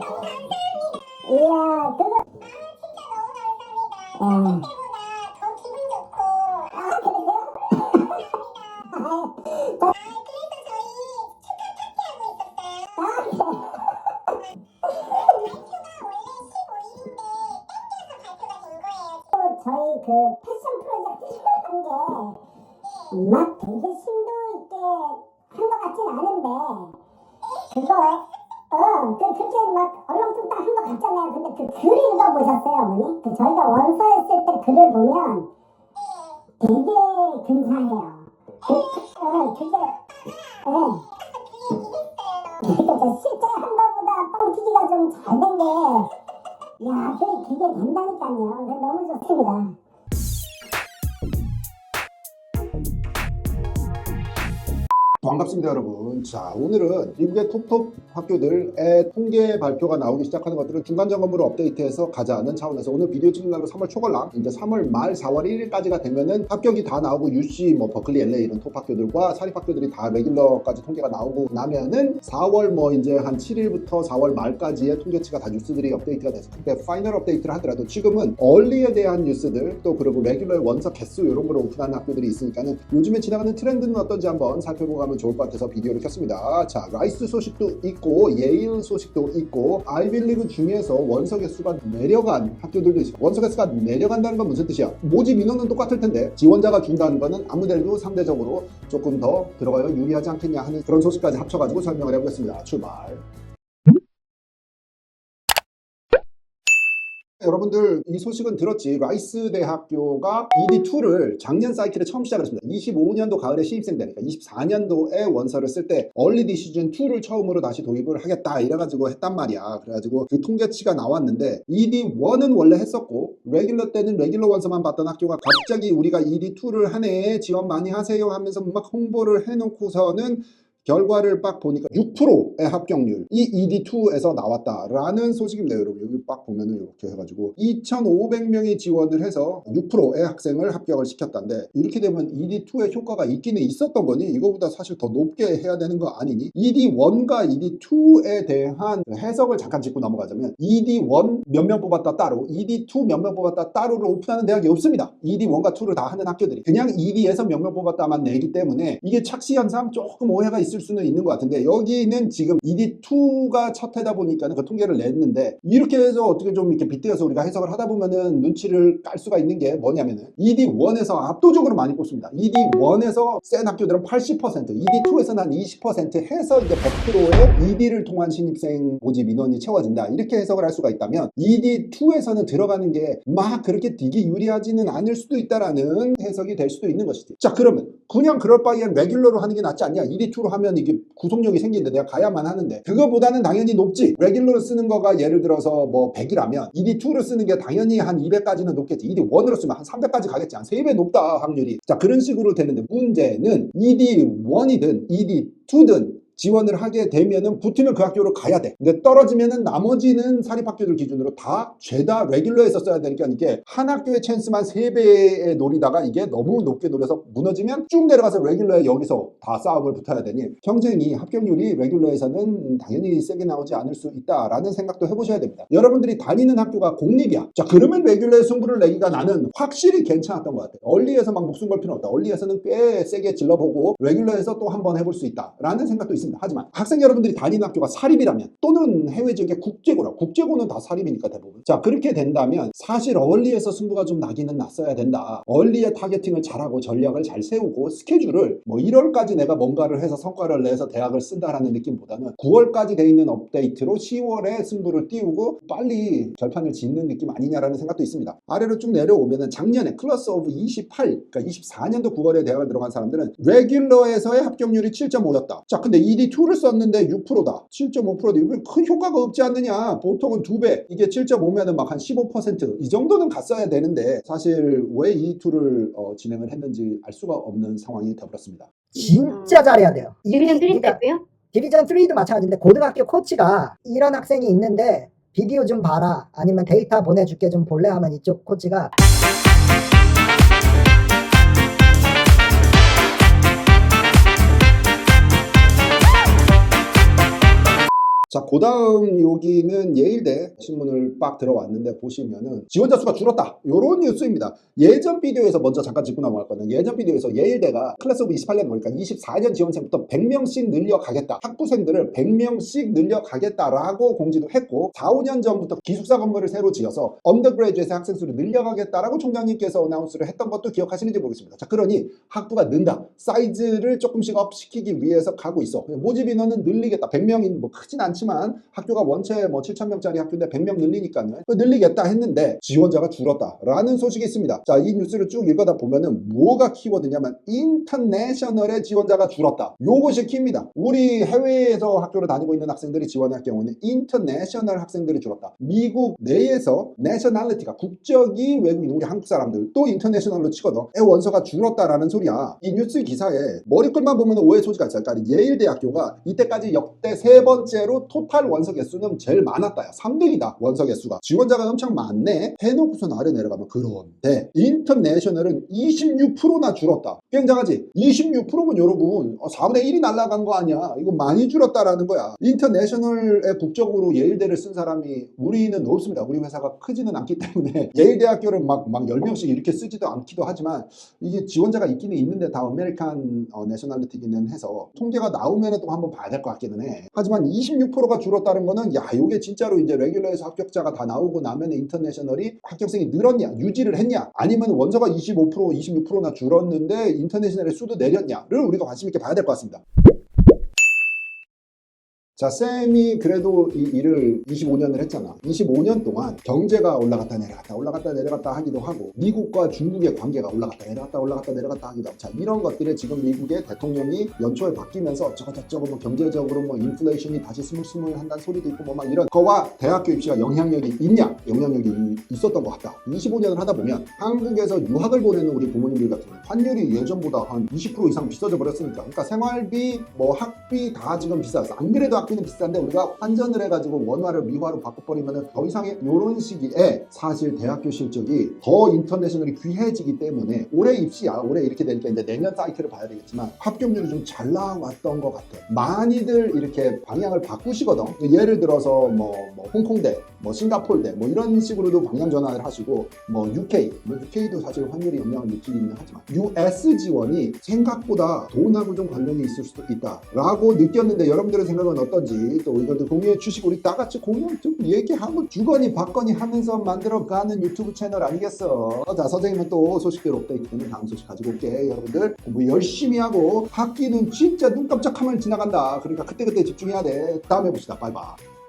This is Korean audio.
이야, 그거. 아, 진짜 너무 감사합니다. 예. 그때보다 더 기분 좋고. 아, 그러세요? 그래서 저희 축하 파티하고 있었어요. 발표가 원래 15일인데 땡겨서 발표가 된 거예요. 저희 그 패션 프로젝트 한 게 막 되게 심도 있게 한 것 같진 않은데 그렇게 막 얼렁뚱땅 한 것 같잖아요. 근데 그 글 읽어보셨어요, 어머니? 그 저희가 원서했을 때 글을 보면 되게 근사해요. 그게 그러니까 실제 한 거보다 뻥튀기가 좀 잘 된 게, 야, 그게 된다니까요. 너무 좋습니다. 반갑습니다, 여러분. 자, 오늘은 미국의 톱 학교들의 통계 발표가 나오기 시작하는 것들을 중간 점검으로 업데이트해서 가자는 차원에서 오늘 비디오 찍는 날로 3월 초걸랑 이제 3월 말 4월 1일까지가 되면은 합격이 다 나오고 UC, 버클리, LA 이런 톱 학교들과 사립 학교들이 다 레귤러까지 통계가 나오고 나면은 4월 이제 한 7일부터 4월 말까지의 통계치가 다 뉴스들이 업데이트가 돼서 그때 파이널 업데이트를 하더라도 지금은 얼리에 대한 뉴스들 또 그리고 레귤러의 원서 개수 이런 거로 오픈하는 학교들이 있으니까는 요즘에 지나가는 트렌드는 어떤지 한번 살펴보고 좋을 것 같아서 비디오를 켰습니다. 자, 라이스 소식도 있고 예일 소식도 있고 아이빌리그 중에서 원서 개수가 내려간 학교들도 있어요. 원서 개수가 내려간다는 건 무슨 뜻이야? 모집 인원은 똑같을 텐데 지원자가 준다는 거는 아무데도 상대적으로 조금 더 들어가기가 유리하지 않겠냐 하는 그런 소식까지 합쳐가지고 설명을 해보겠습니다. 출발. 여러분들 이 소식은 들었지? 라이스 대학교가 ED2를 작년 사이클에 처음 시작을 했습니다. 25년도 가을에 신입생 되니까 24년도에 원서를 쓸 때 얼리 디시즌 2를 처음으로 다시 도입을 하겠다 이래가지고 했단 말이야. 그래가지고 그 통계치가 나왔는데 ED1은 원래 했었고 레귤러 때는 레귤러 원서만 받던 학교가 갑자기 우리가 ED2를 한 해에 지원 많이 하세요 하면서 막 홍보를 해놓고서는 결과를 딱 보니까 6%의 합격률 이 ED2에서 나왔다라는 소식입니다. 여러분 여기 딱 보면은 이렇게 해가지고 2,500명이 지원을 해서 6%의 학생을 합격을 시켰다는데 이렇게 되면 ED2의 효과가 있기는 있었던 거니? 이거보다 사실 더 높게 해야 되는 거 아니니? ED1과 ED2에 대한 해석을 잠깐 짚고 넘어가자면 ED1 몇 명 뽑았다 따로 ED2 몇 명 뽑았다 따로를 오픈하는 대학이 없습니다. ED1과 2를 다 하는 학교들이 그냥 ED에서 몇 명 뽑았다만 내기 때문에 이게 착시 현상 조금 오해가 있을 수는 있는 것 같은데 여기는 지금 ED2가 첫 해다 보니까 그 통계를 냈는데 이렇게 해서 어떻게 좀 이렇게 빗대어서 우리가 해석을 하다 보면은 눈치를 깔 수가 있는 게 뭐냐면은 ED1에서 압도적으로 많이 뽑습니다. ED1에서 센 학교들은 80%, ED2에서는 한 20% 해서 이제 100%의 ED를 통한 신입생 모집 인원이 채워진다. 이렇게 해석을 할 수가 있다면 ED2에서는 들어가는 게 막 그렇게 되게 유리하지는 않을 수도 있다라는 해석이 될 수도 있는 것이지. 자, 그러면 그냥 그럴 바에는 레귤러로 하는 게 낫지 않냐? ED2로 하면 이게 구속력이 생기는데 내가 가야만 하는데 그거보다는 당연히 높지. 레귤러로 쓰는 거가 예를 들어서 100이라면 ED2로 쓰는 게 당연히 한 200까지는 높겠지. ED1으로 쓰면 한 300까지 가겠지. 한 3배 높다 확률이. 자, 그런 식으로 되는데 문제는 ED1이든 ED2든 지원을 하게 되면은 붙으면 그 학교로 가야 돼. 근데 떨어지면은 나머지는 사립학교들 기준으로 다 죄다 레귤러에서 써야 되니까 이게 한 학교의 찬스만 3배에 노리다가 이게 너무 높게 노려서 무너지면 쭉 내려가서 레귤러에 여기서 다 싸움을 붙어야 되니 경쟁이 합격률이 레귤러에서는 당연히 세게 나오지 않을 수 있다라는 생각도 해보셔야 됩니다. 여러분들이 다니는 학교가 공립이야. 자, 그러면 레귤러에 승부를 내기가 나는 확실히 괜찮았던 것 같아. 얼리에서 막 목숨 걸 필요는 없다. 얼리에서는 꽤 세게 질러보고 레귤러에서 또 한번 해볼 수 있다라는 생각도 있습니다. 하지만 학생 여러분들이 다니는 학교가 사립이라면 또는 해외 지역의 국제고라 국제고는 다 사립이니까 대부분 자 그렇게 된다면 사실 얼리에서 승부가 좀 나기는 났어야 된다. 얼리의 타겟팅을 잘하고 전략을 잘 세우고 스케줄을 1월까지 내가 뭔가를 해서 성과를 내서 대학을 쓴다라는 느낌보다는 9월까지 돼 있는 업데이트로 10월에 승부를 띄우고 빨리 결판을 짓는 느낌 아니냐라는 생각도 있습니다. 아래로 쭉 내려오면은 작년에 클래스 오브 28 그러니까 24년도 9월에 대학을 들어간 사람들은 레귤러에서의 합격률이 7.5였다. 자, 근데 ED2를 썼는데 6%다. 7.5%다. 이거 큰 효과가 없지 않느냐. 보통은 2배. 이게 7.5면은 막 한 15%이 정도는 갔어야 되는데 사실 왜 ED2를 진행을 했는지 알 수가 없는 상황이 되어버렸습니다. 진짜 잘해야 돼요. 디비전 3 됐고요? 디비전 3도 마찬가지인데 고등학교 코치가 이런 학생이 있는데 비디오 좀 봐라 아니면 데이터 보내줄게 좀 볼래 하면 이쪽 코치가 자, 그 다음 여기는 예일대 신문을 빡 들어왔는데 보시면은 지원자 수가 줄었다. 요런 뉴스입니다. 예전 비디오에서 먼저 잠깐 짚고 넘어갔거든요. 예전 비디오에서 예일대가 클래스 오브 28년 보니까 24년 지원생부터 100명씩 늘려가겠다. 학부생들을 100명씩 늘려가겠다라고 공지도 했고 4, 5년 전부터 기숙사 건물을 새로 지어서 언더그레이주에이트 학생 수를 늘려가겠다라고 총장님께서 어나운스를 했던 것도 기억하시는지 모르겠습니다. 자, 그러니 학부가 는다. 사이즈를 조금씩 업시키기 위해서 가고 있어. 모집 인원은 늘리겠다. 100명이 뭐 크진 않지만 학교가 원체 뭐 7,000명짜리 학교인데 100명 늘리니까는 늘리겠다 했는데 지원자가 줄었다라는 소식이 있습니다. 자, 이 뉴스를 쭉 읽어다 보면은 뭐가 키워드냐면 인터내셔널의 지원자가 줄었다. 요것이 키입니다. 우리 해외에서 학교를 다니고 있는 학생들이 지원할 경우는 인터내셔널 학생들이 줄었다. 미국 내에서 내셔널리티가 국적이 외국인 우리 한국 사람들 또 인터내셔널로 치거든. 원서가 줄었다라는 소리야. 이 뉴스 기사에 머리글만 보면 오해 소지가 있어요. 그러니까 예일 대학교가 이때까지 역대 세 번째로 토탈 원서 개수는 제일 많았다야. 3등이다 원서 개수가. 지원자가 엄청 많네 해놓고선 아래 내려가면 그런데 인터내셔널은 26%나 줄었다. 굉장하지? 26%면 여러분 4분의 1이 날아간 거 아니야. 이거 많이 줄었다라는 거야. 인터내셔널의 국적으로 예일대를 쓴 사람이 우리는 없습니다. 우리 회사가 크지는 않기 때문에 예일대학교를 막 10명씩 이렇게 쓰지도 않기도 하지만 이게 지원자가 있기는 있는데 다 아메리칸 내셔널리티기는 해서 통계가 나오면 또 한번 봐야 될 것 같기는 해. 하지만 26%가 줄었다는 거는 야 이게 진짜로 이제 레귤러에서 합격자가 다 나오고 나면 인터내셔널이 합격생이 늘었냐 유지를 했냐 아니면 원서가 25% 26%나 줄었는데 인터내셔널의 수도 내렸냐를 우리가 관심 있게 봐야 될 것 같습니다. 자, 쌤이 그래도 이 일을 25년을 했잖아. 25년 동안 경제가 올라갔다 내려갔다 하기도 하고 미국과 중국의 관계가 올라갔다 내려갔다 하기도 하고 자, 이런 것들에 지금 미국의 대통령이 연초에 바뀌면서 어쩌고 뭐 경제적으로 뭐 인플레이션이 다시 스물스물한다는 소리도 있고 뭐 막 이런 거와 대학교 입시가 영향력이 있냐? 영향력이 있었던 것 같다. 25년을 하다 보면 한국에서 유학을 보내는 우리 부모님들 같은 경우 환율이 예전보다 한 20% 이상 비싸져 버렸으니까 그러니까 생활비 뭐 학비 다 지금 비싸서 안 그래도 학비는 비싼데 우리가 환전을 해가지고 원화를 미화로 바꿔버리면 더 이상의 이런 시기에 사실 대학교 실적이 더 인터내셔널이 귀해지기 때문에 올해 입시야 올해 이렇게 되니까 이제 내년 사이클을 봐야 되겠지만 합격률이 좀 잘 나왔던 것 같아. 많이들 이렇게 방향을 바꾸시거든. 예를 들어서 뭐 홍콩대 뭐 싱가포르대 뭐 이런 식으로도 방향 전환을 하시고 뭐 UK도 사실 환율이 영향을 미치기는 하지만 US 지원이 생각보다 돈하고 좀 관련이 있을 수도 있다라고 느꼈는데 여러분들의 생각은 어떤지 또 의견도 공유해 주시고 우리 다 같이 공유 좀 얘기하고 주거니 받거니 하면서 만들어가는 유튜브 채널 아니겠어. 자, 선생님은 또 소식들 업데이트는 다음 소식 가지고 올게. 여러분들 공부 열심히 하고 학기는 진짜 눈 깜짝하면 지나간다. 그러니까 그때그때 집중해야 돼. 다음에 봅시다. 바이바이.